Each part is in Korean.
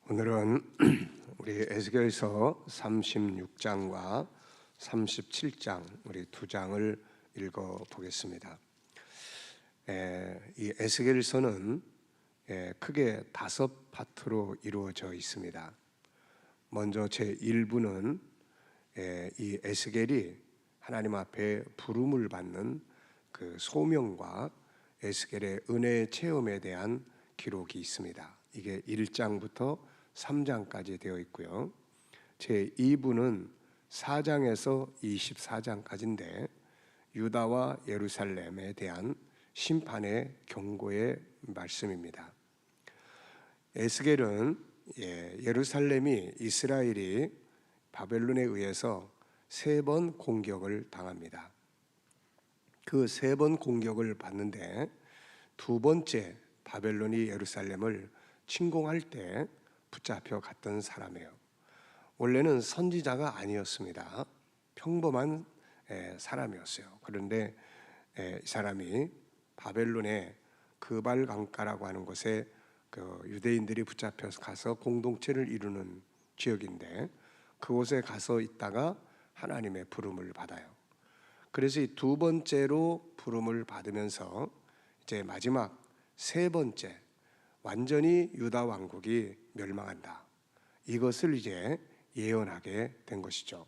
오늘은 우리 에스겔서 36장과 37장 우리 두 장을 읽어 보겠습니다. 이 에스겔서는 크게 5파트로 이루어져 있습니다. 먼저 제1부는 이 에스겔이 하나님 앞에 부름을 받는 그 소명과 에스겔의 은혜의 체험에 대한 기록이 있습니다. 이게 1장부터 3장까지 되어 있고요. 제2부는 4장에서 24장까지인데 유다와 예루살렘에 대한 심판의 경고의 말씀입니다. 에스겔은 예루살렘이 이스라엘이 바벨론에 의해서 3번 공격을 당합니다. 그 3번 공격을 받는데 두 번째 바벨론이 예루살렘을 침공할 때 붙잡혀 갔던 사람이에요. 원래는 선지자가 아니었습니다. 평범한 사람이었어요. 그런데 이 사람이 바벨론의 그발 강가라고 하는 곳에 그 유대인들이 붙잡혀서 가서 공동체를 이루는 지역인데 그곳에 가서 있다가 하나님의 부름을 받아요. 그래서 이 두 번째로 부름을 받으면서 이제 마지막 3번째 완전히 유다 왕국이 멸망한다. 이것을 이제 예언하게 된 것이죠.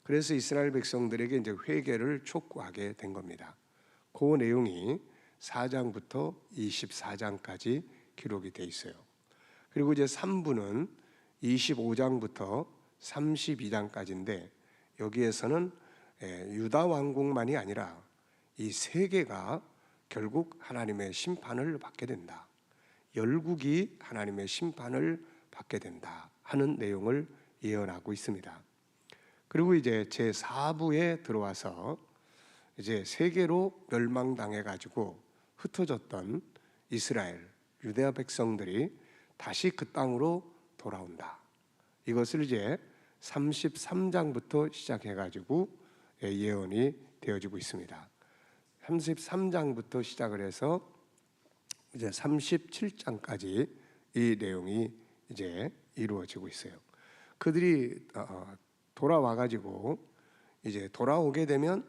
그래서 이스라엘 백성들에게 이제 회개를 촉구하게 된 겁니다. 그 내용이 4장부터 24장까지 기록이 돼 있어요. 그리고 이제 3부는 25장부터 32장까지인데 여기에서는 유다 왕국만이 아니라 이 세계가 결국 하나님의 심판을 받게 된다. 열국이 하나님의 심판을 받게 된다 하는 내용을 예언하고 있습니다. 그리고 이제 제4부에 들어와서 이제 세계로 멸망당해 가지고 흩어졌던 이스라엘 유대아 백성들이 다시 그 땅으로 돌아온다. 이것을 이제 33장부터 시작해 가지고 예언이 되어지고 있습니다. 33장부터 시작을 해서 이제 37장까지 이 내용이 이제 이루어지고 있어요. 그들이 돌아와 가지고 이제 돌아오게 되면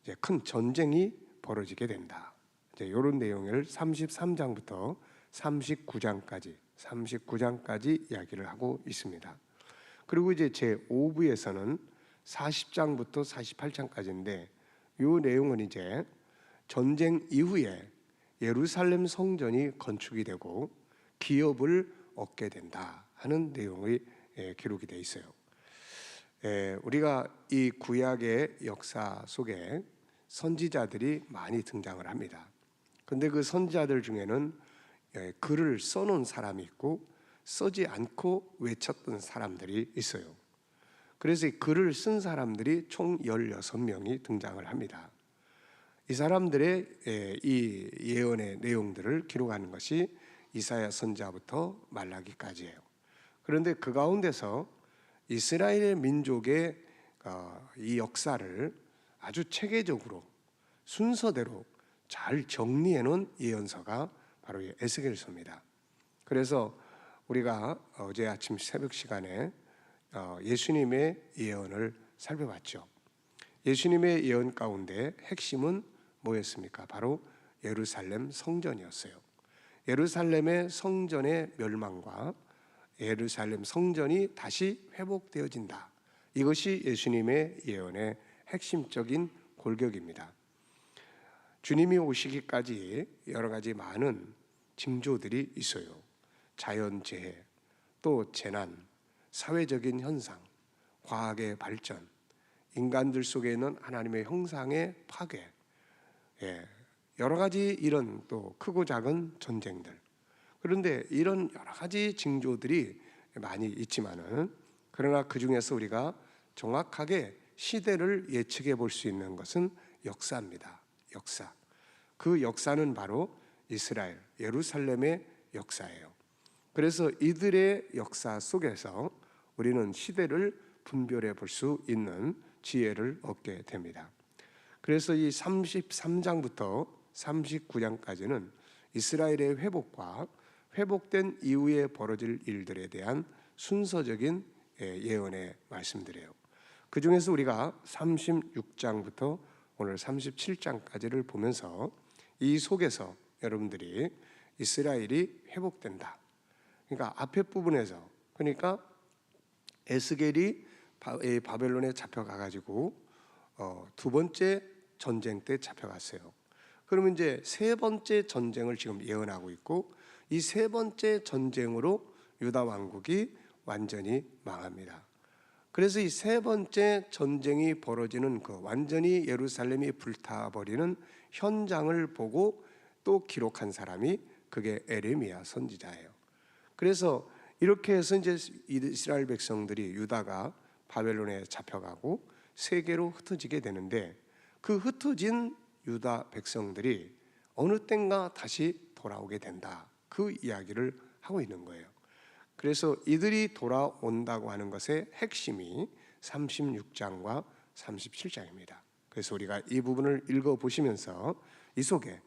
이제 큰 전쟁이 벌어지게 된다. 이제 이런 내용을 33장부터 39장까지 이야기를 하고 있습니다. 그리고 이제 제5부에서는 40장부터 48장까지인데 이 내용은 이제 전쟁 이후에 예루살렘 성전이 건축이 되고 기업을 얻게 된다 하는 내용이 기록이 되어 있어요. 우리가 이 구약의 역사 속에 선지자들이 많이 등장을 합니다. 그런데 그 선지자들 중에는 글을 써놓은 사람이 있고 쓰지 않고 외쳤던 사람들이 있어요. 그래서 이 글을 쓴 사람들이 총 16명이 등장을 합니다. 이 사람들의 이 예언의 내용들을 기록하는 것이 이사야 선지자부터 말라기까지예요. 그런데 그 가운데서 이스라엘 민족의 이 역사를 아주 체계적으로 순서대로 잘 정리해 놓은 예언서가 바로 이 에스겔서입니다. 그래서 우리가 어제 아침 새벽 시간에 예수님의 예언을 살펴봤죠. 예수님의 예언 가운데 핵심은 뭐였습니까? 바로 예루살렘 성전이었어요. 예루살렘의 성전의 멸망과 예루살렘 성전이 다시 회복되어진다. 이것이 예수님의 예언의 핵심적인 골격입니다. 주님이 오시기까지 여러 가지 많은 징조들이 있어요. 자연재해, 또 재난, 사회적인 현상, 과학의 발전, 인간들 속에 있는 하나님의 형상의 파괴, 여러 가지 이런 또 크고 작은 전쟁들. 그런데 이런 여러 가지 징조들이 많이 있지만은 그러나 그 중에서 우리가 정확하게 시대를 예측해 볼 수 있는 것은 역사입니다. 역사. 그 역사는 바로 이스라엘, 예루살렘의 역사예요. 그래서 이들의 역사 속에서 우리는 시대를 분별해 볼 수 있는 지혜를 얻게 됩니다. 그래서 이 33장부터 39장까지는 이스라엘의 회복과 회복된 이후에 벌어질 일들에 대한 순서적인 예언의 말씀들이에요. 그 중에서 우리가 36장부터 오늘 37장까지를 보면서 이 속에서 여러분들이 이스라엘이 회복된다. 그러니까 앞에 부분에서, 그러니까 에스겔이 바벨론에 잡혀가 가지고 두 번째 전쟁 때 잡혀갔어요. 그러면 이제 세 번째 전쟁을 지금 예언하고 있고, 이 세 번째 전쟁으로 유다 왕국이 완전히 망합니다. 그래서 이 세 번째 전쟁이 벌어지는 그 완전히 예루살렘이 불타버리는 현장을 보고 또 기록한 사람이 그게 에레미야 선지자예요. 그래서 이렇게 해서 이제 이스라엘 백성들이, 유다가 바벨론에 잡혀가고 세계로 흩어지게 되는데, 그 흩어진 유다 백성들이 어느 땐가 다시 돌아오게 된다, 그 이야기를 하고 있는 거예요. 그래서 이들이 돌아온다고 하는 것의 핵심이 36장과 37장입니다. 그래서 우리가 이 부분을 읽어보시면서 이 속에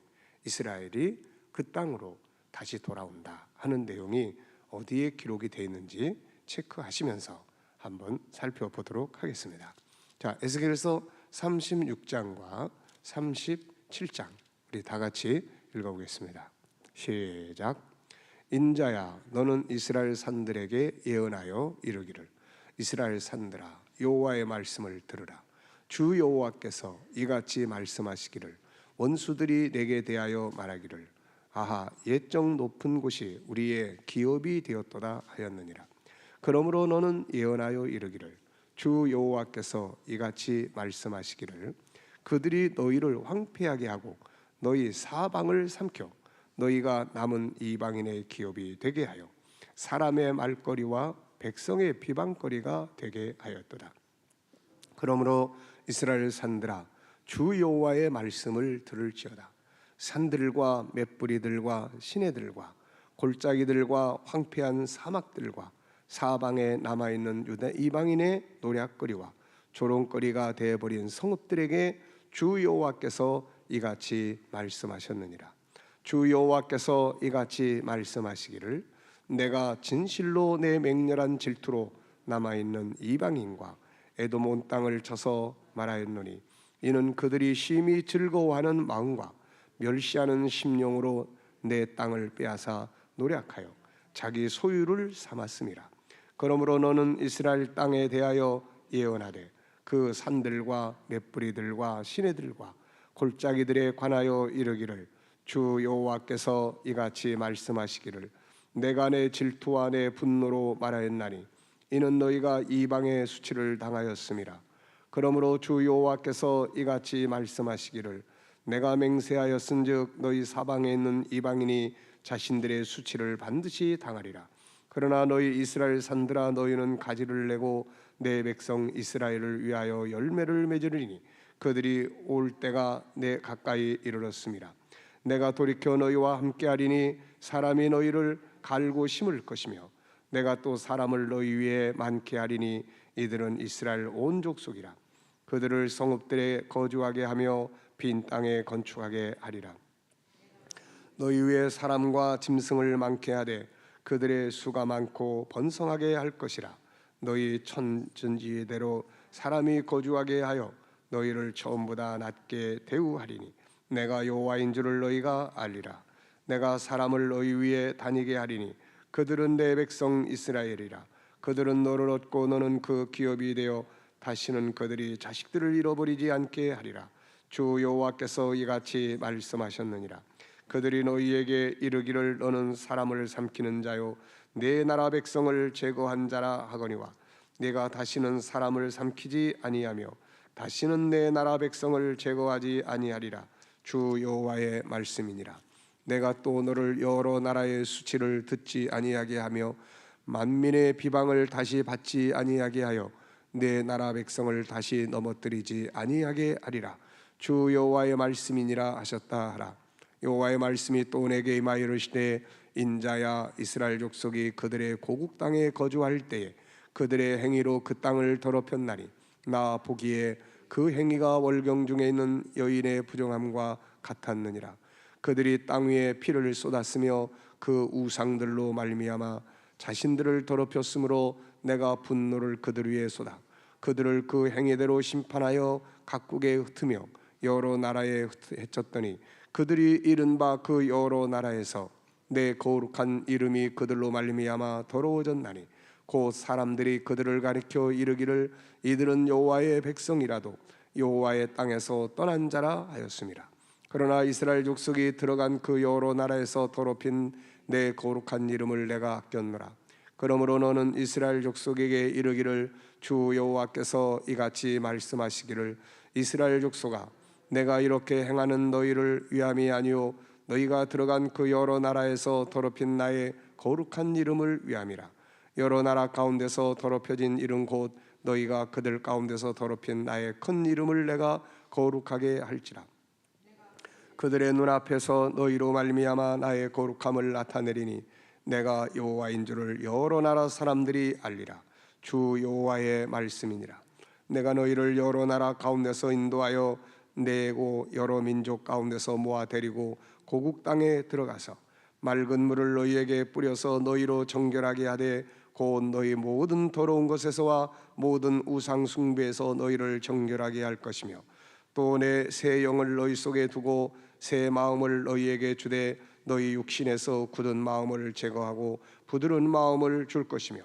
이스라엘이 그 땅으로 다시 돌아온다 하는 내용이 어디에 기록이 되어 있는지 체크하시면서 한번 살펴보도록 하겠습니다. 자, 에스겔서 36장과 37장 우리 다 같이 읽어보겠습니다. 시작. 인자야, 너는 이스라엘 산들에게 예언하여 이르기를, 이스라엘 산들아, 여호와의 말씀을 들으라. 주 여호와께서 이같이 말씀하시기를, 원수들이 내게 대하여 말하기를, 아하, 옛적 높은 곳이 우리의 기업이 되었도다 하였느니라. 그러므로 너는 예언하여 이르기를, 주 여호와께서 이같이 말씀하시기를, 그들이 너희를 황폐하게 하고 너희 사방을 삼켜 너희가 남은 이방인의 기업이 되게 하여 사람의 말거리와 백성의 비방거리가 되게 하였도다. 그러므로 이스라엘 산들아, 주 여호와의 말씀을 들을지어다. 산들과 맷뿌리들과 시내들과 골짜기들과 황폐한 사막들과 사방에 남아있는 유다 이방인의 노략거리와 조롱거리가 되어버린 성읍들에게 주 여호와께서 이같이 말씀하셨느니라. 주 여호와께서 이같이 말씀하시기를, 내가 진실로 내 맹렬한 질투로 남아있는 이방인과 에돔 온 땅을 쳐서 말하였노니, 이는 그들이 심히 즐거워하는 마음과 멸시하는 심령으로 내 땅을 빼앗아 노략하여 자기 소유를 삼았음이라. 그러므로 너는 이스라엘 땅에 대하여 예언하되, 그 산들과 맷뿌리들과 시내들과 골짜기들에 관하여 이르기를, 주 여호와께서 이같이 말씀하시기를, 내가 내 질투와 내 분노로 말하였나니 이는 너희가 이방의 수치를 당하였음이라. 그러므로 주 여호와께서 이같이 말씀하시기를, 내가 맹세하였은즉 너희 사방에 있는 이방인이 자신들의 수치를 반드시 당하리라. 그러나 너희 이스라엘 산들아, 너희는 가지를 내고 내 백성 이스라엘을 위하여 열매를 맺으리니 그들이 올 때가 내 가까이 이르렀음이라. 내가 돌이켜 너희와 함께하리니 사람이 너희를 갈고 심을 것이며 내가 또 사람을 너희 위에 많게 하리니 이들은 이스라엘 온 족속이라. 그들을 성읍들에 거주하게 하며 빈 땅에 건축하게 하리라. 너희 위에 사람과 짐승을 많게 하되 그들의 수가 많고 번성하게 할 것이라. 너희 천전지대로 사람이 거주하게 하여 너희를 처음보다 낮게 대우하리니 내가 여호와인 줄을 너희가 알리라. 내가 사람을 너희 위에 다니게 하리니 그들은 내 백성 이스라엘이라. 그들은 너를 얻고 너는 그 기업이 되어 다시는 그들이 자식들을 잃어버리지 않게 하리라. 주 여호와께서 이같이 말씀하셨느니라. 그들이 너희에게 이르기를, 너는 사람을 삼키는 자요 내 나라 백성을 제거한 자라 하거니와, 내가 다시는 사람을 삼키지 아니하며 다시는 내 나라 백성을 제거하지 아니하리라. 주 여호와의 말씀이니라. 내가 또 너를 여러 나라의 수치를 듣지 아니하게 하며 만민의 비방을 다시 받지 아니하게 하여 내 나라 백성을 다시 넘어뜨리지 아니하게 하리라. 주 여호와의 말씀이니라 하셨다 하라. 여호와의 말씀이 또 내게 임하여 이르시되, 인자야, 이스라엘 족속이 그들의 고국 땅에 거주할 때에 그들의 행위로 그 땅을 더럽혔나니 나 보기에 그 행위가 월경 중에 있는 여인의 부정함과 같았느니라. 그들이 땅 위에 피를 쏟았으며 그 우상들로 말미암아 자신들을 더럽혔으므로 내가 분노를 그들 위에 쏟아 그들을 그 행위대로 심판하여 각국에 흩으며 여러 나라에 헤쳤더니 그들이 이른 바 그 여러 나라에서 내 거룩한 이름이 그들로 말미암아 더러워졌나니 곧 사람들이 그들을 가리켜 이르기를 이들은 여호와의 백성이라도 여호와의 땅에서 떠난 자라 하였습니다. 그러나 이스라엘 족속이 들어간 그 여러 나라에서 더럽힌 내 거룩한 이름을 내가 아꼈노라. 그러므로 너는 이스라엘 족속에게 이르기를 주 여호와께서 이같이 말씀하시기를 이스라엘 족속아 내가 이렇게 행하는 너희를 위함이 아니요 너희가 들어간 그 여러 나라에서 더럽힌 나의 거룩한 이름을 위함이라. 여러 나라 가운데서 더럽혀진 이름 곧 너희가 그들 가운데서 더럽힌 나의 큰 이름을 내가 거룩하게 할지라. 그들의 눈앞에서 너희로 말미암아 나의 거룩함을 나타내리니 내가 여호와인 줄을 여러 나라 사람들이 알리라. 주 여호와의 말씀이니라. 내가 너희를 여러 나라 가운데서 인도하여 내고 여러 민족 가운데서 모아 데리고 고국 땅에 들어가서 맑은 물을 너희에게 뿌려서 너희로 정결하게 하되 곧 너희 모든 더러운 것에서와 모든 우상 숭배에서 너희를 정결하게 할 것이며 또 내 새 영을 너희 속에 두고 새 마음을 너희에게 주되 너희 육신에서 굳은 마음을 제거하고 부드러운 마음을 줄 것이며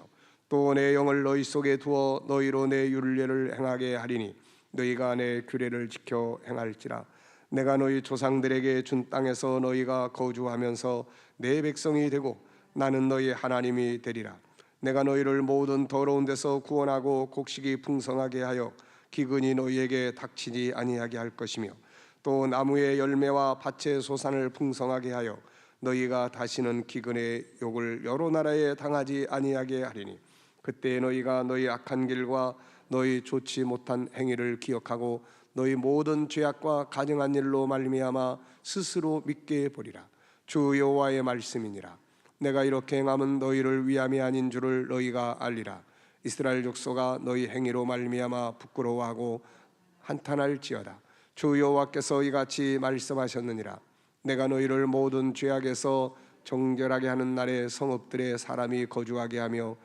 또 내 영을 너희 속에 두어 너희로 내 율례를 행하게 하리니 너희가 내 규례를 지켜 행할지라. 내가 너희 조상들에게 준 땅에서 너희가 거주하면서 내 백성이 되고 나는 너희 하나님이 되리라. 내가 너희를 모든 더러운 데서 구원하고 곡식이 풍성하게 하여 기근이 너희에게 닥치지 아니하게 할 것이며 또 나무의 열매와 밭의 소산을 풍성하게 하여 너희가 다시는 기근의 욕을 여러 나라에 당하지 아니하게 하리니 그때 너희가 너희 악한 길과 너희 좋지 못한 행위를 기억하고 너희 모든 죄악과 가증한 일로 말미암아 스스로 믿게 보리라. 주 여호와의 말씀이니라. 내가 이렇게 행함은 너희를 위함이 아닌 줄을 너희가 알리라. 이스라엘 족속아 너희 행위로 말미암아 부끄러워하고 한탄할지어다. 주 여호와께서 이같이 말씀하셨느니라. 내가 너희를 모든 죄악에서 정결하게 하는 날에 성읍들에 사람이 거주하게 하며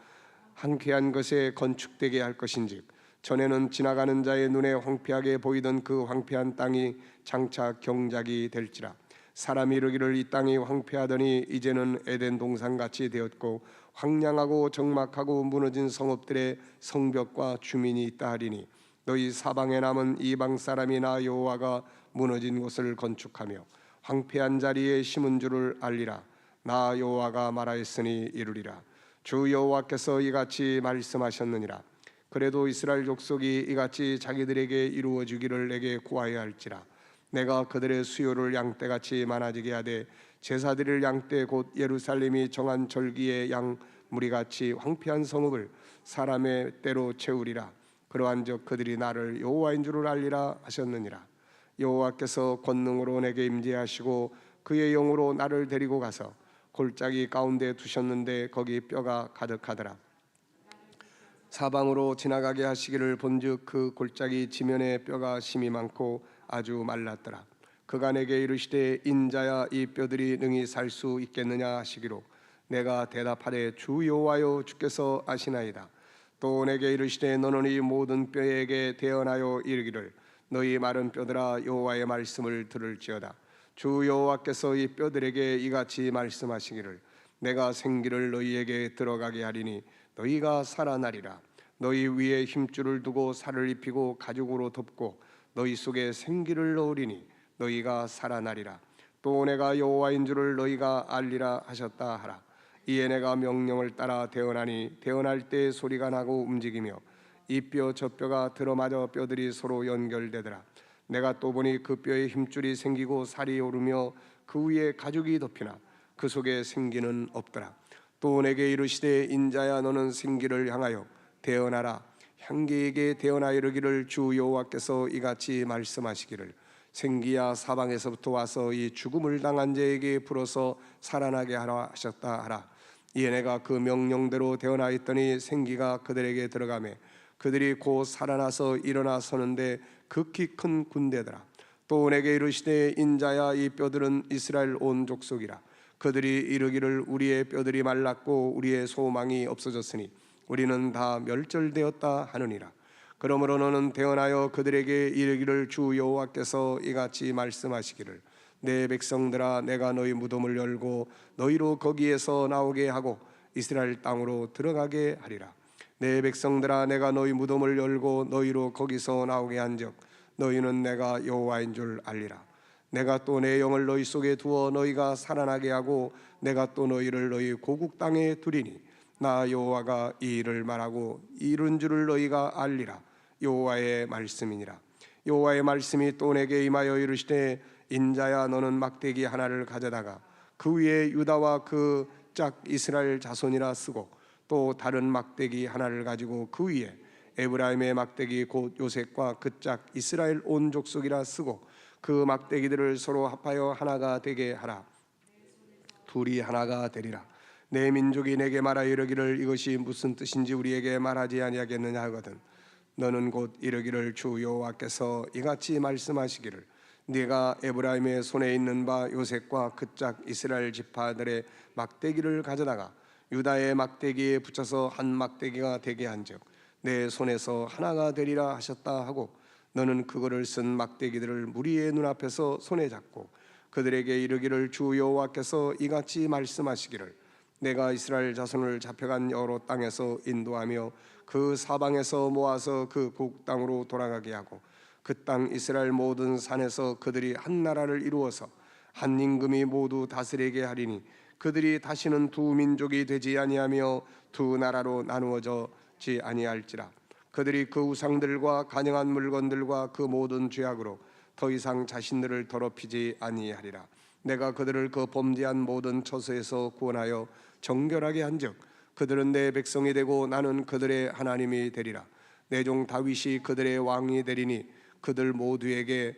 황폐한 것에 건축되게 할 것인즉 전에는 지나가는 자의 눈에 황폐하게 보이던 그 황폐한 땅이 장차 경작이 될지라. 사람이 이르기를 이 땅이 황폐하더니 이제는 에덴 동산같이 되었고 황량하고 적막하고 무너진 성읍들의 성벽과 주민이 있다 하리니 너희 사방에 남은 이방 사람이 나 여호와가 무너진 곳을 건축하며 황폐한 자리에 심은 줄을 알리라. 나 여호와가 말하였으니 이루리라. 주 여호와께서 이같이 말씀하셨느니라. 그래도 이스라엘 족속이 이같이 자기들에게 이루어지기를 내게 구하여 할지라. 내가 그들의 수요를 양떼같이 많아지게 하되 제사드릴 양떼 곧 예루살렘이 정한 절기의 양 무리같이 황폐한 성읍을 사람의 때로 채우리라. 그러한즉 그들이 나를 여호와인 줄을 알리라 하셨느니라. 여호와께서 권능으로 내게 임재하시고 그의 영으로 나를 데리고 가서 골짜기 가운데 두셨는데 거기 뼈가 가득하더라. 사방으로 지나가게 하시기를 본즉 그 골짜기 지면에 뼈가 심이 많고 아주 말랐더라. 그가 내게 이르시되 인자야 이 뼈들이 능히 살 수 있겠느냐 하시기로 내가 대답하되 주 여호와여 주께서 아시나이다. 또 내게 이르시되 너는 이 모든 뼈에게 대언하여 이르기를 너희 마른 뼈들아 여호와의 말씀을 들을지어다. 주 여호와께서 이 뼈들에게 이같이 말씀하시기를 내가 생기를 너희에게 들어가게 하리니 너희가 살아나리라. 너희 위에 힘줄을 두고 살을 입히고 가죽으로 덮고 너희 속에 생기를 넣으리니 너희가 살아나리라. 또 내가 여호와인 줄을 너희가 알리라 하셨다 하라. 이에 내가 명령을 따라 대언하니 대언할 때 소리가 나고 움직이며 이 뼈 저 뼈가 들어맞아 뼈들이 서로 연결되더라. 내가 또 보니 그 뼈에 힘줄이 생기고 살이 오르며 그 위에 가죽이 덮이나 그 속에 생기는 없더라. 또 내게 이르시되 인자야 너는 생기를 향하여 대언하라. 향기에게 대언하여 이르기를 주 여호와께서 이같이 말씀하시기를 생기야 사방에서부터 와서 이 죽음을 당한 자에게 불어서 살아나게 하라 하셨다 하라. 이에 내가 그 명령대로 대언하였더니 생기가 그들에게 들어가매 그들이 곧 살아나서 일어나 서는데 극히 큰 군대더라. 또 내게 이르시되 인자야 이 뼈들은 이스라엘 온 족속이라. 그들이 이르기를 우리의 뼈들이 말랐고 우리의 소망이 없어졌으니 우리는 다 멸절되었다 하느니라. 그러므로 너는 대언하여 그들에게 이르기를 주 여호와께서 이같이 말씀하시기를 내 백성들아 내가 너희 무덤을 열고 너희로 거기에서 나오게 하고 이스라엘 땅으로 들어가게 하리라. 내 백성들아 내가 너희 무덤을 열고 너희로 거기서 나오게 한즉 너희는 내가 여호와인 줄 알리라. 내가 또 내 영을 너희 속에 두어 너희가 살아나게 하고 내가 또 너희를 너희 고국 땅에 두리니 나 여호와가 이 일을 말하고 이룬 줄을 너희가 알리라. 여호와의 말씀이니라. 여호와의 말씀이 또 내게 임하여 이르시되 인자야 너는 막대기 하나를 가져다가 그 위에 유다와 그 짝 이스라엘 자손이라 쓰고 또 다른 막대기 하나를 가지고 그 위에 에브라임의 막대기 곧 요셉과 그 짝 이스라엘 온 족속이라 쓰고 그 막대기들을 서로 합하여 하나가 되게 하라. 둘이 하나가 되리라. 내 민족이 내게 말하여 이르기를 이것이 무슨 뜻인지 우리에게 말하지 아니하겠느냐 하거든 너는 곧 이르기를 주 여호와께서 이같이 말씀하시기를 네가 에브라임의 손에 있는 바 요셉과 그 짝 이스라엘 지파들의 막대기를 가져다가 유다의 막대기에 붙여서 한 막대기가 되게 한즉 내 손에서 하나가 되리라 하셨다 하고 너는 그거를 쓴 막대기들을 무리의 눈앞에서 손에 잡고 그들에게 이르기를 주 여호와께서 이같이 말씀하시기를 내가 이스라엘 자손을 잡혀간 여러 땅에서 인도하며 그 사방에서 모아서 그 고국 땅으로 돌아가게 하고 그 땅 이스라엘 모든 산에서 그들이 한 나라를 이루어서 한 임금이 모두 다스리게 하리니 그들이 다시는 두 민족이 되지 아니하며 두 나라로 나누어지지 아니할지라. 그들이 그 우상들과 간영한 물건들과 그 모든 죄악으로 더 이상 자신들을 더럽히지 아니하리라. 내가 그들을 그 범죄한 모든 처소에서 구원하여 정결하게 한즉 그들은 내 백성이 되고 나는 그들의 하나님이 되리라. 내 종 다윗이 그들의 왕이 되리니 그들 모두에게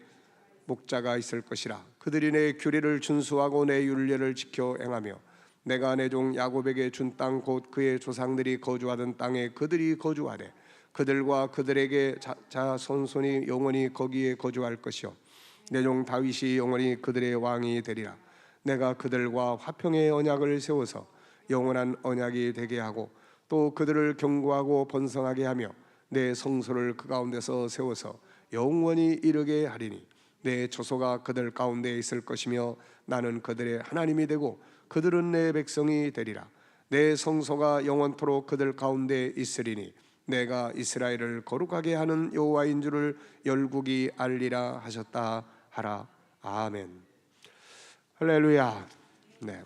목자가 있을 것이라. 그들이 내 규례를 준수하고 내 율례를 지켜 행하며 내가 내 종 야곱에게 준 땅 곧 그의 조상들이 거주하던 땅에 그들이 거주하되 그들과 그들에게 자손손이 영원히 거기에 거주할 것이요 내 종 다윗이 영원히 그들의 왕이 되리라. 내가 그들과 화평의 언약을 세워서 영원한 언약이 되게 하고 또 그들을 견고하고 번성하게 하며 내 성소를 그 가운데서 세워서 영원히 이르게 하리니 내 조소가 그들 가운데 있을 것이며 나는 그들의 하나님이 되고 그들은 내 백성이 되리라. 내 성소가 영원토록 그들 가운데 있으리니 내가 이스라엘을 거룩하게 하는 여호와인 줄을 열국이 알리라 하셨다 하라. 아멘. 할렐루야. 네.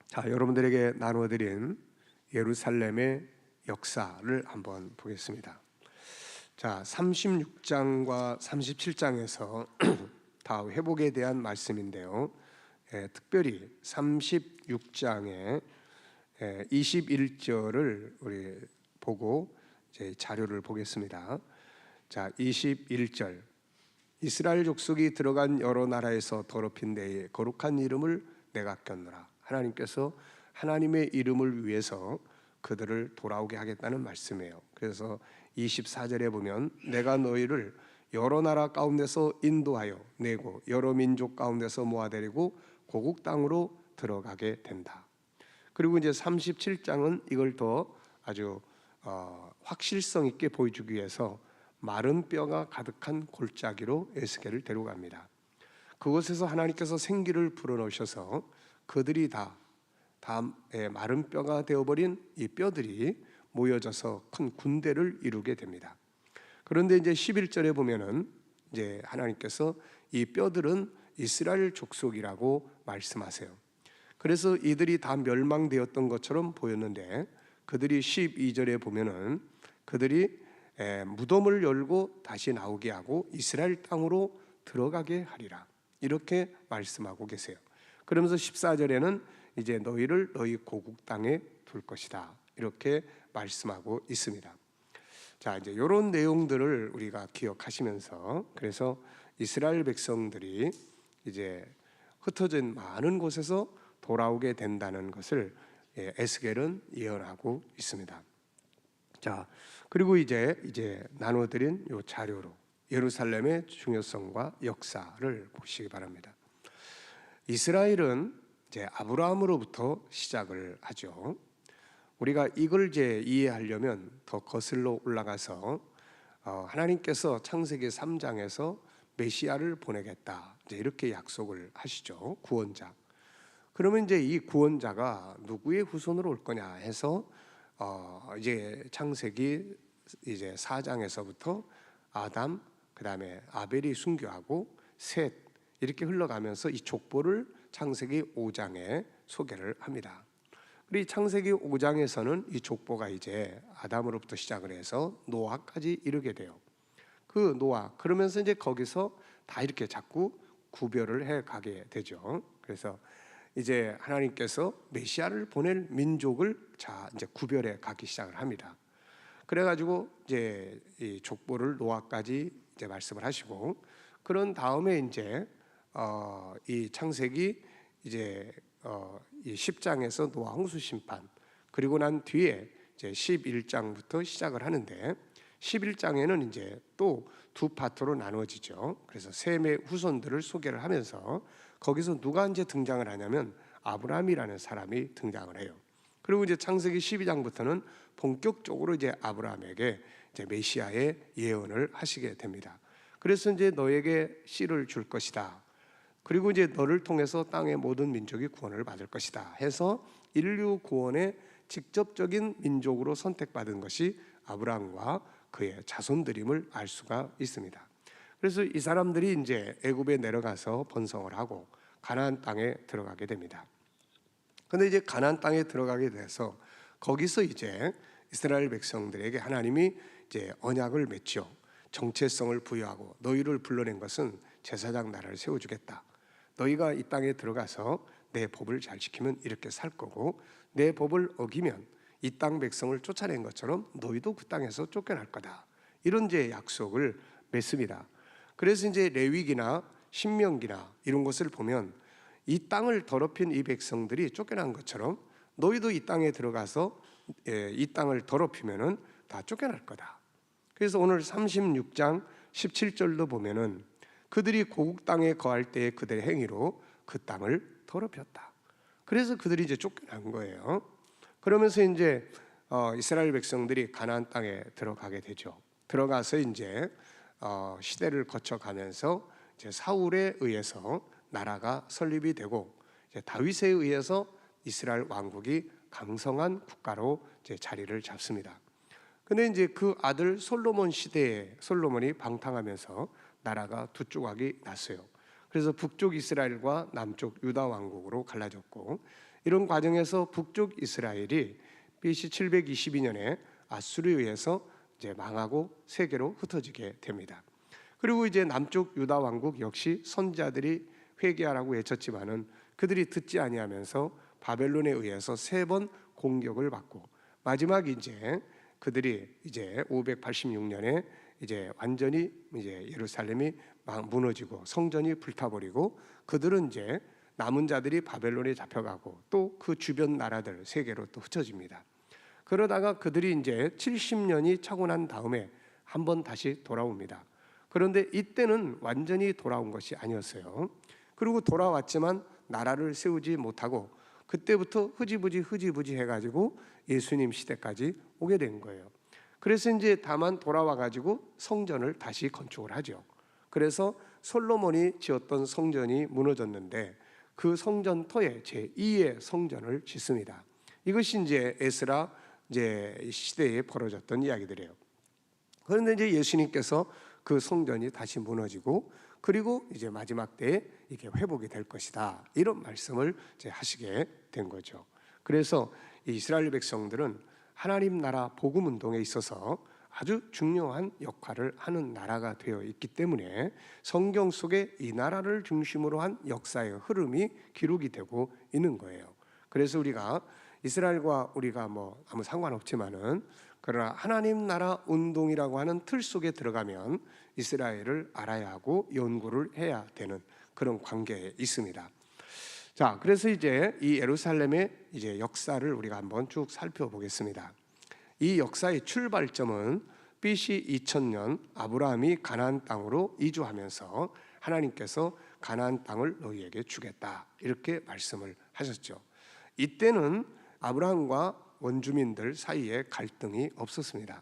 자, 여러분들에게 나눠드린 예루살렘의 역사를 한번 보겠습니다. 자, 36장과 37장에서 다 회복에 대한 말씀인데요. 특별히 36장의 21절을 우리 보고 이제 자료를 보겠습니다. 자, 21절. 이스라엘 족속이 들어간 여러 나라에서 더럽힌 데에 거룩한 이름을 내가 꼈노라. 하나님께서 하나님의 이름을 위해서 그들을 돌아오게 하겠다는 말씀이에요. 그래서 24절에 보면 내가 너희를 여러 나라 가운데서 인도하여 내고 여러 민족 가운데서 모아내리고 고국 땅으로 들어가게 된다. 그리고 이제 37장은 이걸 더 아주 확실성 있게 보여주기 위해서 마른 뼈가 가득한 골짜기로 에스겔을 데려갑니다. 그곳에서 하나님께서 생기를 불어넣으셔서 그들이 다 마른 뼈가 되어버린 이 뼈들이 모여져서 큰 군대를 이루게 됩니다. 그런데 이제 11절에 보면은 이제 하나님께서 이 뼈들은 이스라엘 족속이라고 말씀하세요. 그래서 이들이 다 멸망되었던 것처럼 보였는데 그들이 12절에 보면은 그들이 무덤을 열고 다시 나오게 하고 이스라엘 땅으로 들어가게 하리라 이렇게 말씀하고 계세요. 그러면서 14절에는 이제 너희를 너희 고국 땅에 둘 것이다 이렇게 말씀하고 있습니다. 자, 이제 이런 내용들을 우리가 기억하시면서 그래서 이스라엘 백성들이 이제 흩어진 많은 곳에서 돌아오게 된다는 것을 에스겔은 예언하고 있습니다. 자, 그리고 이제 나눠드린 이 자료로 예루살렘의 중요성과 역사를 보시기 바랍니다. 이스라엘은 이제 아브라함으로부터 시작을 하죠. 우리가 이걸 이제 이해하려면 더 거슬러 올라가서 하나님께서 창세기 3장에서 메시아를 보내겠다, 이제 이렇게 약속을 하시죠. 구원자. 그러면 이제 이 구원자가 누구의 후손으로 올 거냐 해서 이제 창세기 이제 4장에서부터 아담, 그다음에 아벨이 순교하고 셋, 이렇게 흘러가면서 이 족보를 창세기 5장에 소개를 합니다. 우리 창세기 5장에서는 이 족보가 이제 아담으로부터 시작을 해서 노아까지 이르게 돼요. 그 노아, 그러면서 이제 거기서 다 이렇게 자꾸 구별을 해 가게 되죠. 그래서 이제 하나님께서 메시아를 보낼 민족을 이제 구별해 가기 시작을 합니다. 그래가지고 이제 이 족보를 노아까지 이제 말씀을 하시고, 그런 다음에 이제 이 창세기 이제 이 10장에서 노아 홍수 심판, 그리고 난 뒤에 이제 11장부터 시작을 하는데, 11장에는 이제 또 두 파트로 나누어지죠. 그래서 셈의 후손들을 소개를 하면서 거기서 누가 이제 등장을 하냐면 아브라함이라는 사람이 등장을 해요. 그리고 이제 창세기 12장부터는 본격적으로 이제 아브라함에게 이제 메시아의 예언을 하시게 됩니다. 그래서 이제 너에게 씨를 줄 것이다. 그리고 이제 너를 통해서 땅의 모든 민족이 구원을 받을 것이다 해서 인류 구원의 직접적인 민족으로 선택받은 것이 아브라함과 그의 자손들임을 알 수가 있습니다. 그래서 이 사람들이 이제 애굽에 내려가서 번성을 하고 가나안 땅에 들어가게 됩니다. 그런데 이제 가나안 땅에 들어가게 돼서 거기서 이제 이스라엘 백성들에게 하나님이 이제 언약을 맺죠. 정체성을 부여하고 너희를 불러낸 것은 제사장 나라를 세워주겠다. 너희가 이 땅에 들어가서 내 법을 잘 지키면 이렇게 살 거고, 내 법을 어기면 이 땅 백성을 쫓아낸 것처럼 너희도 그 땅에서 쫓겨날 거다. 이런 이제 약속을 맺습니다. 그래서 이제 레위기나 신명기나 이런 것을 보면 이 땅을 더럽힌 이 백성들이 쫓겨난 것처럼 너희도 이 땅에 들어가서 이 땅을 더럽히면은 다 쫓겨날 거다. 그래서 오늘 36장 17절도 보면은 그들이 고국 땅에 거할 때의 그들의 행위로 그 땅을 더럽혔다. 그래서 그들이 이제 쫓겨난 거예요. 그러면서 이제 이스라엘 백성들이 가나안 땅에 들어가게 되죠. 들어가서 이제 시대를 거쳐가면서 이제 사울에 의해서 나라가 설립이 되고, 이제 다윗에 의해서 이스라엘 왕국이 강성한 국가로 이제 자리를 잡습니다. 근데 이제 그 아들 솔로몬 시대에 솔로몬이 방탕하면서 나라가 두 조각이 났어요. 그래서 북쪽 이스라엘과 남쪽 유다 왕국으로 갈라졌고, 이런 과정에서 북쪽 이스라엘이 BC 722년에 아수르에 의해서 이제 망하고 세계로 흩어지게 됩니다. 그리고 이제 남쪽 유다 왕국 역시 선지자들이 회개하라고 외쳤지만은 그들이 듣지 아니하면서 바벨론에 의해서 3번 공격을 받고, 마지막 이제 그들이 이제 586년에 이제 완전히 이제 예루살렘이 무너지고 성전이 불타버리고, 그들은 이제 남은 자들이 바벨론에 잡혀가고 또 그 주변 나라들 세계로 또 흩어집니다. 그러다가 그들이 이제 70년이 차고 난 다음에 한번 다시 돌아옵니다. 그런데 이때는 완전히 돌아온 것이 아니었어요. 그리고 돌아왔지만 나라를 세우지 못하고 그때부터 흐지부지 해가지고 예수님 시대까지 오게 된 거예요. 그래서 이제 다만 돌아와 가지고 성전을 다시 건축을 하죠. 그래서 솔로몬이 지었던 성전이 무너졌는데 그 성전터에 제2의 성전을 짓습니다. 이것이 이제 에스라 이제 시대에 벌어졌던 이야기들이에요. 그런데 이제 예수님께서 그 성전이 다시 무너지고 그리고 이제 마지막 때에 이게 회복이 될 것이다, 이런 말씀을 이제 하시게 된 거죠. 그래서 이스라엘 백성들은 하나님 나라 복음 운동에 있어서 아주 중요한 역할을 하는 나라가 되어 있기 때문에 성경 속에 이 나라를 중심으로 한 역사의 흐름이 기록이 되고 있는 거예요. 그래서 우리가 이스라엘과 우리가 뭐 아무 상관없지만은, 그러나 하나님 나라 운동이라고 하는 틀 속에 들어가면 이스라엘을 알아야 하고 연구를 해야 되는 그런 관계에 있습니다. 자, 그래서 이제 이 예루살렘의 이제 역사를 우리가 한번 쭉 살펴보겠습니다. 이 역사의 출발점은 BC 2000년 아브라함이 가나안 땅으로 이주하면서 하나님께서 가나안 땅을 너희에게 주겠다, 이렇게 말씀을 하셨죠. 이때는 아브라함과 원주민들 사이에 갈등이 없었습니다.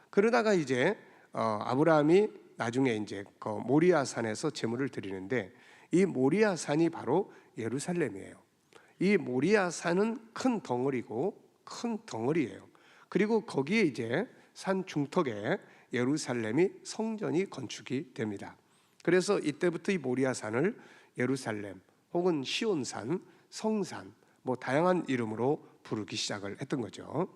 그러다가 이제 아브라함이 나중에 이제 그 모리아산에서 제물을 드리는데, 이 모리아산이 바로 예루살렘이에요. 이 모리아산은 큰 덩어리예요. 그리고 거기에 이제 산 중턱에 예루살렘이 성전이 건축이 됩니다. 그래서 이때부터 이 모리아산을 예루살렘 혹은 시온산, 성산, 뭐 다양한 이름으로 부르기 시작을 했던 거죠.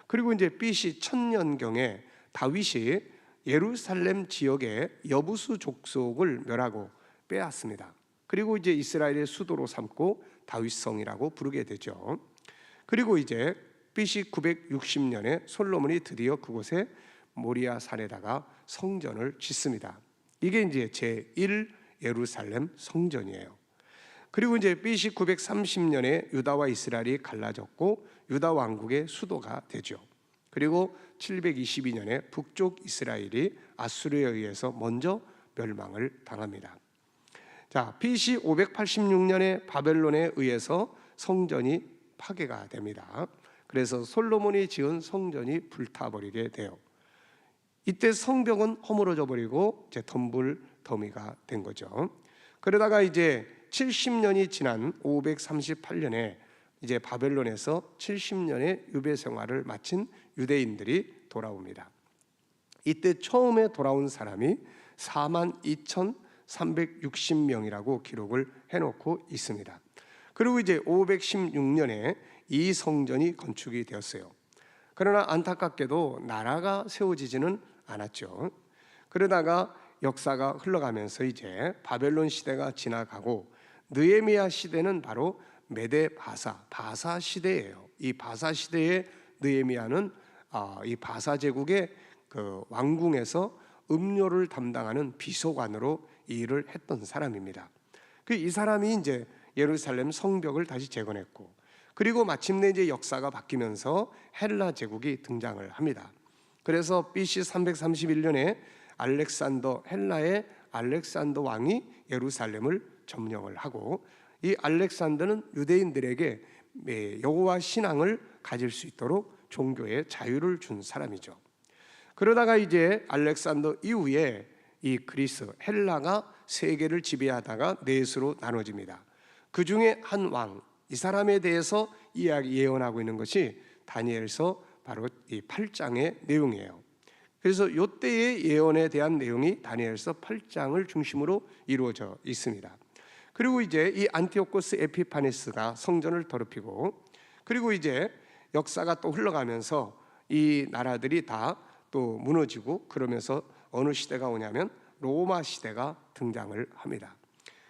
그리고 이제 BC 1000년경에 다윗이 예루살렘 지역의 여부수 족속을 멸하고 빼앗습니다. 그리고 이제 이스라엘의 수도로 삼고 다윗성이라고 부르게 되죠. 그리고 이제 BC 960년에 솔로몬이 드디어 그곳에 모리아산에다가 성전을 짓습니다. 이게 이제 제1 예루살렘 성전이에요. 그리고 이제 BC 930년에 유다와 이스라엘이 갈라졌고 유다 왕국의 수도가 되죠. 그리고 722년에 북쪽 이스라엘이 아수르에 의해서 먼저 멸망을 당합니다. 자, BC 586년에 바벨론에 의해서 성전이 파괴가 됩니다. 그래서 솔로몬이 지은 성전이 불타버리게 돼요. 이때 성벽은 허물어져 버리고 이제 덤불더미가 된 거죠. 그러다가 이제 70년이 지난 538년에 이제 바벨론에서 70년의 유배 생활을 마친 유대인들이 돌아옵니다. 이때 처음에 돌아온 사람이 42,360명이라고 기록을 해놓고 있습니다. 그리고 이제 516년에 이 성전이 건축이 되었어요. 그러나 안타깝게도 나라가 세워지지는 않았죠. 그러다가 역사가 흘러가면서 이제 바벨론 시대가 지나가고 느헤미야 시대는 바로 메데 바사 시대예요. 이 바사 시대의 느헤미야는 이 바사 제국의 그 왕궁에서 음료를 담당하는 비서관으로 일을 했던 사람입니다. 이 사람이 이제 예루살렘 성벽을 다시 재건했고, 그리고 마침내 이제 역사가 바뀌면서 헬라 제국이 등장을 합니다. 그래서 BC 331년에 헬라의 알렉산더 왕이 예루살렘을 점령을 하고, 이 알렉산더는 유대인들에게 여호와 신앙을 가질 수 있도록 종교의 자유를 준 사람이죠. 그러다가 이제 알렉산더 이후에 이 그리스 헬라가 세계를 지배하다가 넷으로 나눠집니다. 그 중에 한 왕, 이 사람에 대해서 예언하고 있는 것이 다니엘서 바로 이 8장의 내용이에요. 그래서 이때의 예언에 대한 내용이 다니엘서 8장을 중심으로 이루어져 있습니다. 그리고 이제 이 안티오코스 에피파네스가 성전을 더럽히고, 그리고 이제 역사가 또 흘러가면서 이 나라들이 다 또 무너지고, 그러면서 어느 시대가 오냐면 로마 시대가 등장을 합니다.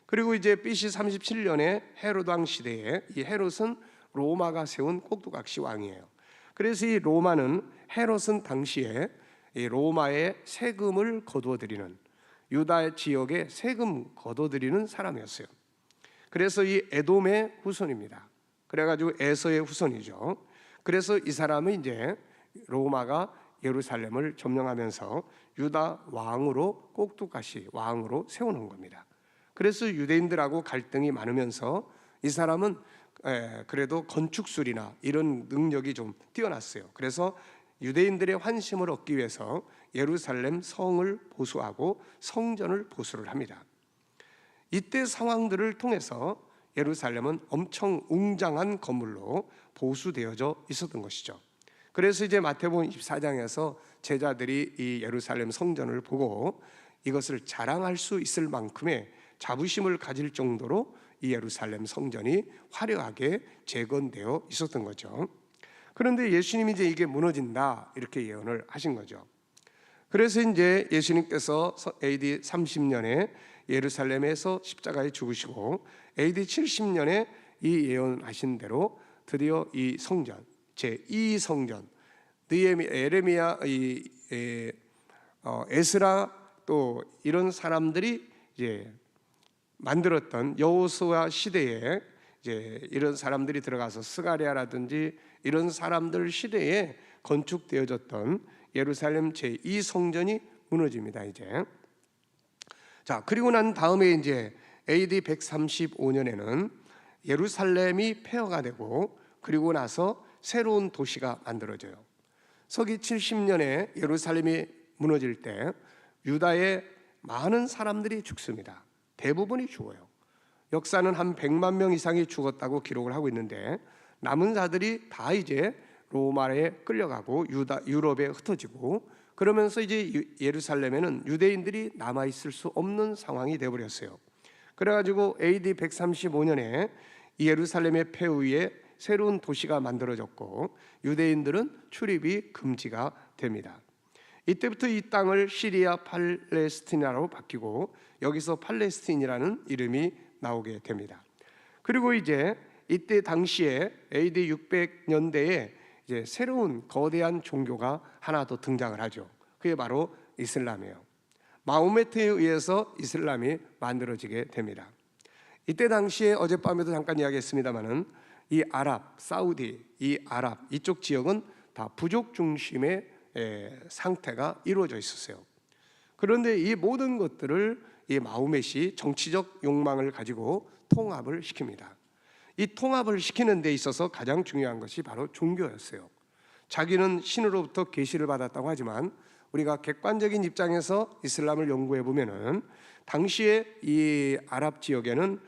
그리고 이제 BC 37년에 헤롯 왕 시대에 이 헤롯은 로마가 세운 꼭두각시 왕이에요. 그래서 이 로마는 헤롯은 당시에 이 로마의 세금을 거둬들이는, 유다 지역의 세금 거둬들이는 사람이었어요. 그래서 이 에돔의 후손입니다. 그래가지고 에서의 후손이죠. 그래서 이 사람은 이제 로마가 예루살렘을 점령하면서 유다 왕으로 꼭두각시 왕으로 세우는 겁니다. 그래서 유대인들하고 갈등이 많으면서 이 사람은 그래도 건축술이나 이런 능력이 좀 뛰어났어요. 그래서 유대인들의 환심을 얻기 위해서 예루살렘 성을 보수하고 성전을 보수를 합니다. 이때 상황들을 통해서 예루살렘은 엄청 웅장한 건물로 보수되어져 있었던 것이죠. 그래서 이제 마태복음 24장에서 제자들이 이 예루살렘 성전을 보고 이것을 자랑할 수 있을 만큼의 자부심을 가질 정도로 이 예루살렘 성전이 화려하게 재건되어 있었던 거죠. 그런데 예수님이 이제 이게 무너진다 이렇게 예언을 하신 거죠. 그래서 이제 예수님께서 AD 30년에 예루살렘에서 십자가에 죽으시고 AD 70년에 이 예언하신 대로 드디어 이 성전, 제2성전, 에레미야, 에스라 또 이런 사람들이 이제 만들었던 여호수아 시대에 이제 이런 사람들이 들어가서 스가랴라든지 이런 사람들 시대에 건축되어졌던 예루살렘 제2성전이 무너집니다. 이제 자, 그리고 난 다음에 이제 AD 135년에는 예루살렘이 폐허가 되고 그리고 나서 새로운 도시가 만들어져요. 서기 70년에 예루살렘이 무너질 때 유다의 많은 사람들이 죽습니다. 대부분이 죽어요. 역사는 한 100만 명 이상이 죽었다고 기록을 하고 있는데 남은 자들이 다 이제 로마에 끌려가고 유럽에 흩어지고 그러면서 이제 예루살렘에는 유대인들이 남아 있을 수 없는 상황이 되어버렸어요. 그래가지고 AD 135년에 예루살렘의 폐후에 새로운 도시가 만들어졌고 유대인들은 출입이 금지가 됩니다. 이때부터 이 땅을 시리아 팔레스티나로 바뀌고 여기서 팔레스틴이라는 이름이 나오게 됩니다. 그리고 이제 이때 당시에 AD 600년대에 이제 새로운 거대한 종교가 하나 더 등장을 하죠. 그게 바로 이슬람이에요. 마호메트에 의해서 이슬람이 만들어지게 됩니다. 이때 당시에 어젯밤에도 잠깐 이야기했습니다마는 이 아랍, 사우디, 이 아랍 이쪽 지역은 다 부족 중심의 상태가 이루어져 있었어요. 그런데 이 모든 것들을 이 마호멧이 정치적 욕망을 가지고 통합을 시킵니다. 이 통합을 시키는 데 있어서 가장 중요한 것이 바로 종교였어요. 자기는 신으로부터 계시를 받았다고 하지만 우리가 객관적인 입장에서 이슬람을 연구해 보면은 당시에 이 아랍 지역에는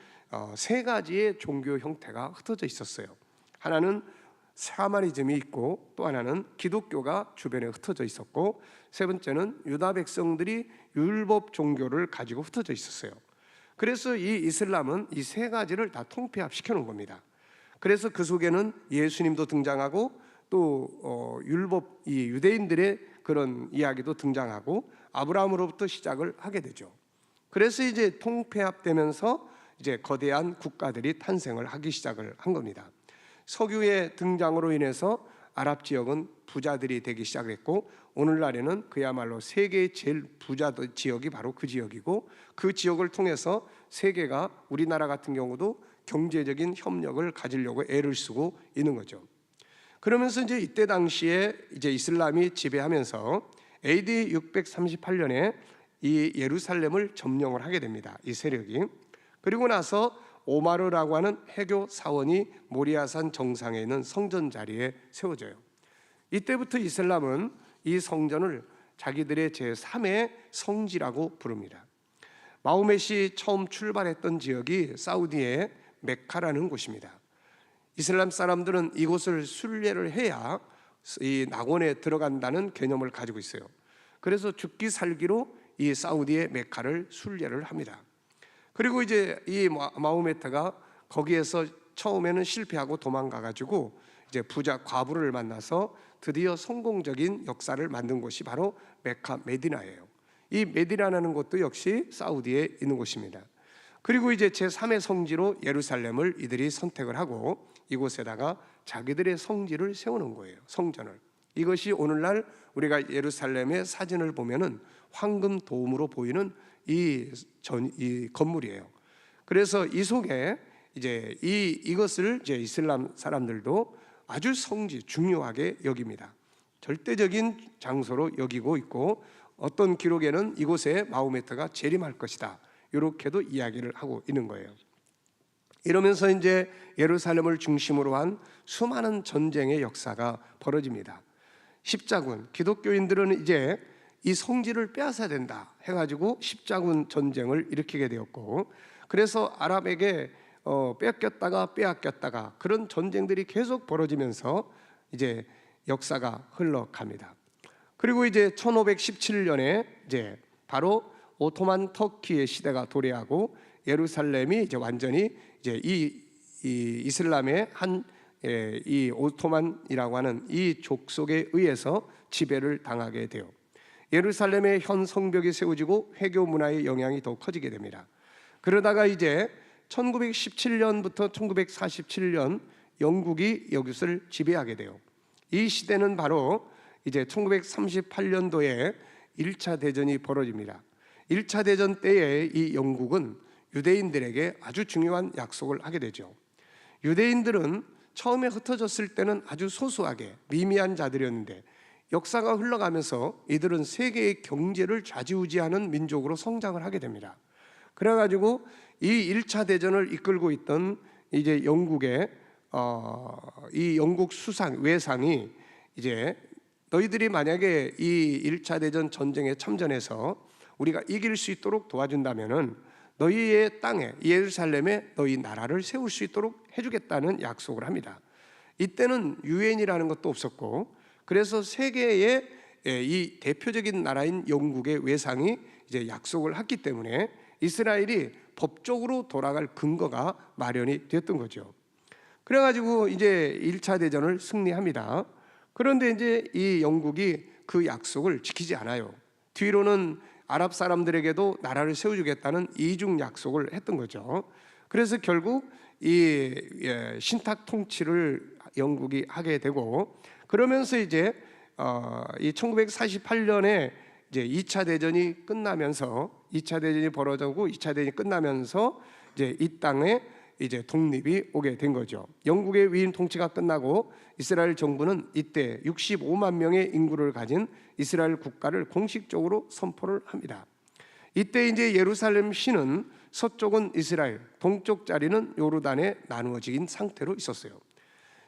세 가지의 종교 형태가 흩어져 있었어요. 하나는 샤머니즘이 있고 또 하나는 기독교가 주변에 흩어져 있었고 세 번째는 유다 백성들이 율법 종교를 가지고 흩어져 있었어요. 그래서 이 이슬람은 이 세 가지를 다 통폐합시켜 놓은 겁니다. 그래서 그 속에는 예수님도 등장하고 또 율법 이 유대인들의 그런 이야기도 등장하고 아브라함으로부터 시작을 하게 되죠. 그래서 이제 통폐합되면서 이제 거대한 국가들이 탄생을 하기 시작을 한 겁니다. 석유의 등장으로 인해서 아랍 지역은 부자들이 되기 시작했고 오늘날에는 그야말로 세계의 제일 부자 지역이 바로 그 지역이고 그 지역을 통해서 세계가 우리나라 같은 경우도 경제적인 협력을 가지려고 애를 쓰고 있는 거죠. 그러면서 이제 이때 당시에 이제 이슬람이 지배하면서 AD 638년에 이 예루살렘을 점령을 하게 됩니다. 이 세력이. 그리고 나서 오마르라고 하는 해교 사원이 모리아산 정상에 있는 성전 자리에 세워져요. 이때부터 이슬람은 이 성전을 자기들의 제3의 성지라고 부릅니다. 마호멧이 처음 출발했던 지역이 사우디의 메카라는 곳입니다. 이슬람 사람들은 이곳을 순례를 해야 이 낙원에 들어간다는 개념을 가지고 있어요. 그래서 죽기 살기로 이 사우디의 메카를 순례를 합니다. 그리고 이제 이 마호메트가 거기에서 처음에는 실패하고 도망가가지고 이제 부자 과부를 만나서 드디어 성공적인 역사를 만든 곳이 바로 메카 메디나예요. 이 메디나라는 곳도 역시 사우디에 있는 곳입니다. 그리고 이제 제3의 성지로 예루살렘을 이들이 선택을 하고 이곳에다가 자기들의 성지를 세우는 거예요. 성전을. 이것이 오늘날 우리가 예루살렘의 사진을 보면은 황금 도움으로 보이는 이 건물이에요. 그래서 이 속에 이제 이것을 이제 이슬람 사람들도 아주 성지 중요하게 여깁니다. 절대적인 장소로 여기고 있고 어떤 기록에는 이곳에 마호메트가 재림할 것이다. 이렇게도 이야기를 하고 있는 거예요. 이러면서 이제 예루살렘을 중심으로 한 수많은 전쟁의 역사가 벌어집니다. 십자군 기독교인들은 이제 이 성지를 빼앗아야 된다 해가지고 십자군 전쟁을 일으키게 되었고 그래서 아랍에게 뺏겼다가 빼앗겼다가 그런 전쟁들이 계속 벌어지면서 이제 역사가 흘러갑니다. 그리고 이제 1517년에 이제 바로 오토만 터키의 시대가 도래하고 예루살렘이 이제 완전히 이제 이 이슬람의 이 오토만이라고 하는 이 족속에 의해서 지배를 당하게 돼요. 예루살렘의 현 성벽이 세워지고 회교 문화의 영향이 더 커지게 됩니다. 그러다가 이제 1917년부터 1947년 영국이 이것을 지배하게 돼요. 이 시대는 바로 이제 1938년도에 1차 대전이 벌어집니다. 1차 대전 때에 이 영국은 유대인들에게 아주 중요한 약속을 하게 되죠. 유대인들은 처음에 흩어졌을 때는 아주 소수하게 미미한 자들이었는데 역사가 흘러가면서 이들은 세계의 경제를 좌지우지하는 민족으로 성장을 하게 됩니다. 그래가지고 이 1차 대전을 이끌고 있던 이제 영국의 이 영국 수상 외상이 이제 너희들이 만약에 이 1차 대전 전쟁에 참전해서 우리가 이길 수 있도록 도와준다면은 너희의 땅에 예루살렘에 너희 나라를 세울 수 있도록 해주겠다는 약속을 합니다. 이때는 유엔이라는 것도 없었고, 그래서 세계의 이 대표적인 나라인 영국의 외상이 이제 약속을 했기 때문에 이스라엘이 법적으로 돌아갈 근거가 마련이 됐던 거죠. 그래가지고 이제 1차 대전을 승리합니다. 그런데 이제 이 영국이 그 약속을 지키지 않아요. 뒤로는 아랍 사람들에게도 나라를 세워주겠다는 이중 약속을 했던 거죠. 그래서 결국 이 신탁 통치를 영국이 하게 되고, 그러면서 이제 이 1948년에 이제 2차 대전이 끝나면서 2차 대전이 벌어지고 2차 대전이 끝나면서 이제 이 땅에 이제 독립이 오게 된 거죠. 영국의 위임 통치가 끝나고 이스라엘 정부는 이때 65만 명의 인구를 가진 이스라엘 국가를 공식적으로 선포를 합니다. 이때 이제 예루살렘 시는 서쪽은 이스라엘, 동쪽 자리는 요르단에 나누어진 상태로 있었어요.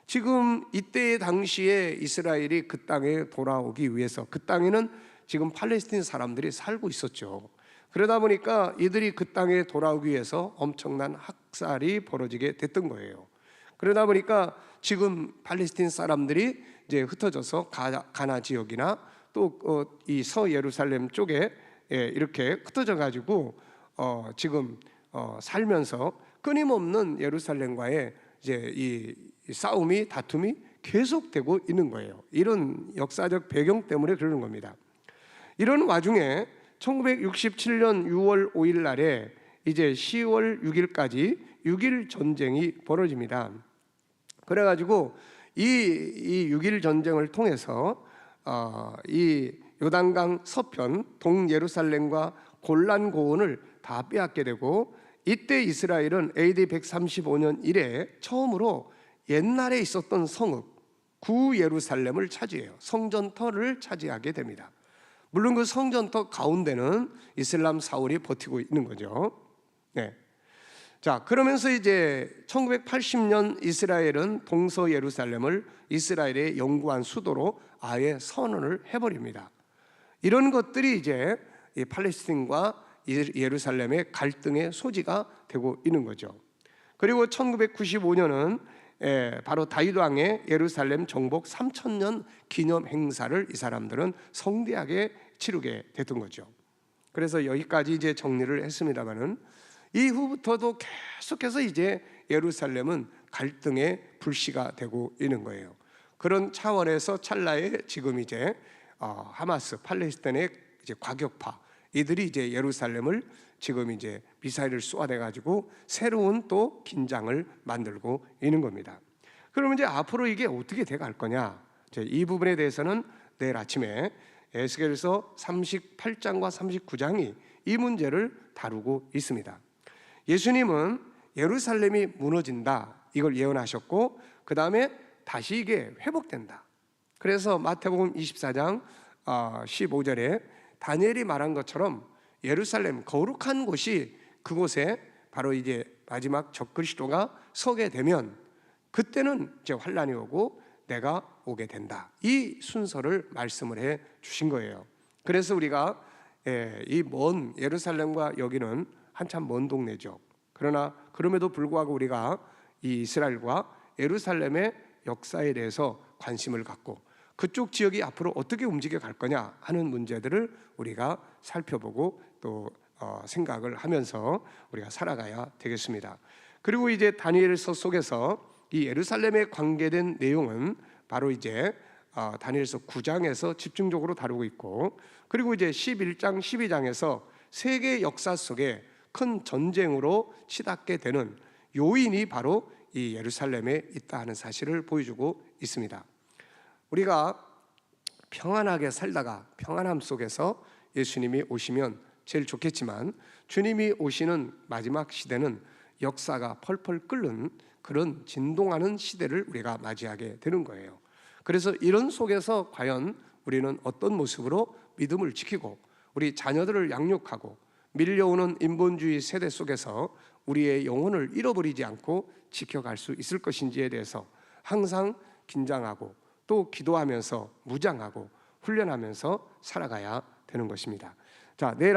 지금 이때 당시에 이스라엘이 그 땅에 돌아오기 위해서, 그 땅에는 지금 팔레스틴 사람들이 살고 있었죠. 그러다 보니까 이들이 그 땅에 돌아오기 위해서 엄청난 학살이 벌어지게 됐던 거예요. 그러다 보니까 지금 팔레스틴 사람들이 이제 흩어져서 가나 지역이나 또 이 서예루살렘 쪽에 이렇게 흩어져 가지고 지금 살면서 끊임없는 예루살렘과의 이제 이 싸움이, 다툼이 계속되고 있는 거예요. 이런 역사적 배경 때문에 그러는 겁니다. 이런 와중에 1967년 6월 5일 날에 이제 10월 6일까지 6일 전쟁이 벌어집니다. 그래가지고 이 6일 전쟁을 통해서 이 요단강 서편 동예루살렘과 골란 고원을 다 빼앗게 되고, 이때 이스라엘은 AD 135년 이래 처음으로 옛날에 있었던 성읍 구예루살렘을 차지해요. 성전터를 차지하게 됩니다. 물론 그 성전터 가운데는 이슬람 사울이 버티고 있는 거죠. 네. 자, 그러면서 이제 1980년 이스라엘은 동서 예루살렘을 이스라엘의 영구한 수도로 아예 선언을 해버립니다. 이런 것들이 이제 이 팔레스틴과 예루살렘의 갈등의 소지가 되고 있는 거죠. 그리고 1995년은 바로 다윗 왕의 예루살렘 정복 3,000년 기념 행사를 이 사람들은 성대하게 치르게 됐던 거죠. 그래서 여기까지 이제 정리를 했습니다만은, 이후부터도 계속해서 이제 예루살렘은 갈등의 불씨가 되고 있는 거예요. 그런 차원에서 찰나에 지금 이제 하마스 팔레스타인의 이제 과격파 이들이 이제 예루살렘을 지금 이제 미사일을 쏘아대 가지고 새로운 또 긴장을 만들고 있는 겁니다. 그러면 이제 앞으로 이게 어떻게 돼 갈 거냐? 이 부분에 대해서는 내일 아침에 에스겔서 38장과 39장이 이 문제를 다루고 있습니다. 예수님은 예루살렘이 무너진다 이걸 예언하셨고, 그 다음에 다시 이게 회복된다. 그래서 마태복음 24장 15절에 다니엘이 말한 것처럼 예루살렘 거룩한 곳이 그곳에 바로 이제 마지막 적그리스도가 서게 되면 그때는 이제 환란이 오고 내가 오게 된다. 이 순서를 말씀을 해 주신 거예요. 그래서 우리가 이 먼 예루살렘과 여기는 한참 먼 동네죠. 그러나 그럼에도 불구하고 우리가 이 이스라엘과 예루살렘의 역사에 대해서 관심을 갖고 그쪽 지역이 앞으로 어떻게 움직여 갈 거냐 하는 문제들을 우리가 살펴보고 또 생각을 하면서 우리가 살아가야 되겠습니다. 그리고 이제 다니엘서 속에서 이 예루살렘에 관계된 내용은 바로 이제 다니엘서 9장에서 집중적으로 다루고 있고, 그리고 이제 11장, 12장에서 세계 역사 속에 큰 전쟁으로 치닫게 되는 요인이 바로 이 예루살렘에 있다 하는 사실을 보여주고 있습니다. 우리가 평안하게 살다가 평안함 속에서 예수님이 오시면 제일 좋겠지만, 주님이 오시는 마지막 시대는 역사가 펄펄 끓는 그런 진동하는 시대를 우리가 맞이하게 되는 거예요. 그래서 이런 속에서 과연 우리는 어떤 모습으로 믿음을 지키고 우리 자녀들을 양육하고 밀려오는 인본주의 세대 속에서 우리의 영혼을 잃어버리지 않고 지켜갈 수 있을 것인지에 대해서 항상 긴장하고 또 기도하면서 무장하고 훈련하면서 살아가야 되는 것입니다. 자, 내일